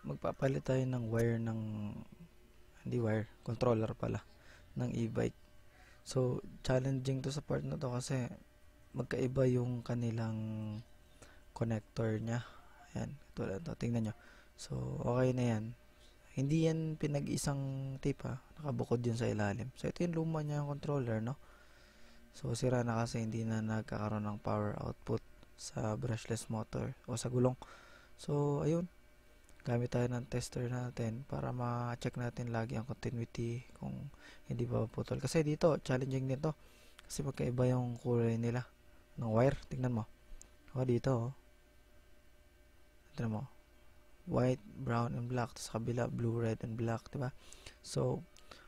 magpapalit tayo ng wire ng, hindi wire, controller pala, ng e-bike. So, challenging to sa part na to kasi magkaiba yung kanilang connector niya. Ayan, tulad to, tingnan nyo. So, okay na yan. Hindi yan pinag-isang tape ha, nakabukod yun sa ilalim. So, ito yung luma niya yung controller, no? So, sira na kasi hindi na nagkakaroon ng power output sa brushless motor o sa gulong. So, ayun. Gamit tayo ng tester natin para ma-check natin lagi ang continuity kung hindi ba putol. Kasi dito, challenging din to. Kasi magkaiba yung kulay nila ng wire. Tingnan mo. O, dito, oh. Tingnan mo. White, brown, and black. Tapos kabila, blue, red, and black. Diba? So,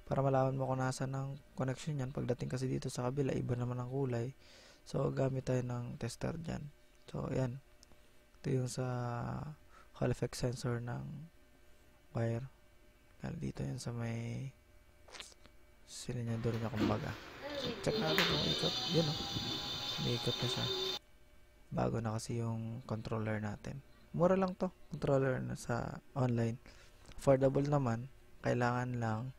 para malaman mo kung nasa ng connection yan, pagdating kasi dito sa kabila, iba naman ang kulay. So, gamit tayo ng tester dyan. So, yan. Ito yung sa Hall effect sensor ng wire. Dito yan sa may silinyador niya kumbaga. So, check natin kung ikot. Yun o. May ikot na siya. Bago na kasi yung controller natin. Mura lang to. Controller na sa online. Affordable naman. Kailangan lang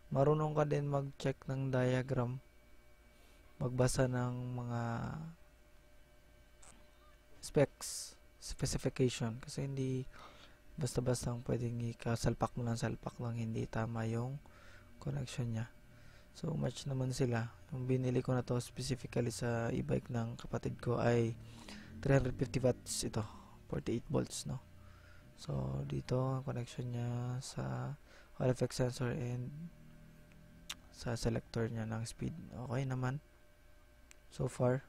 marunong ka din mag-check ng diagram. Magbasa ng mga specs, specification. Kasi hindi basta-basta pwedeng ikasalpak mo lang salpak lang, hindi tama yung connection niya. So, match naman sila. Yung binili ko na to specifically sa e-bike ng kapatid ko ay 350 watts ito. 48 volts, no? So, dito ang connection niya sa Hall effect sensor and sa selector niya ng speed. Okay naman. So far,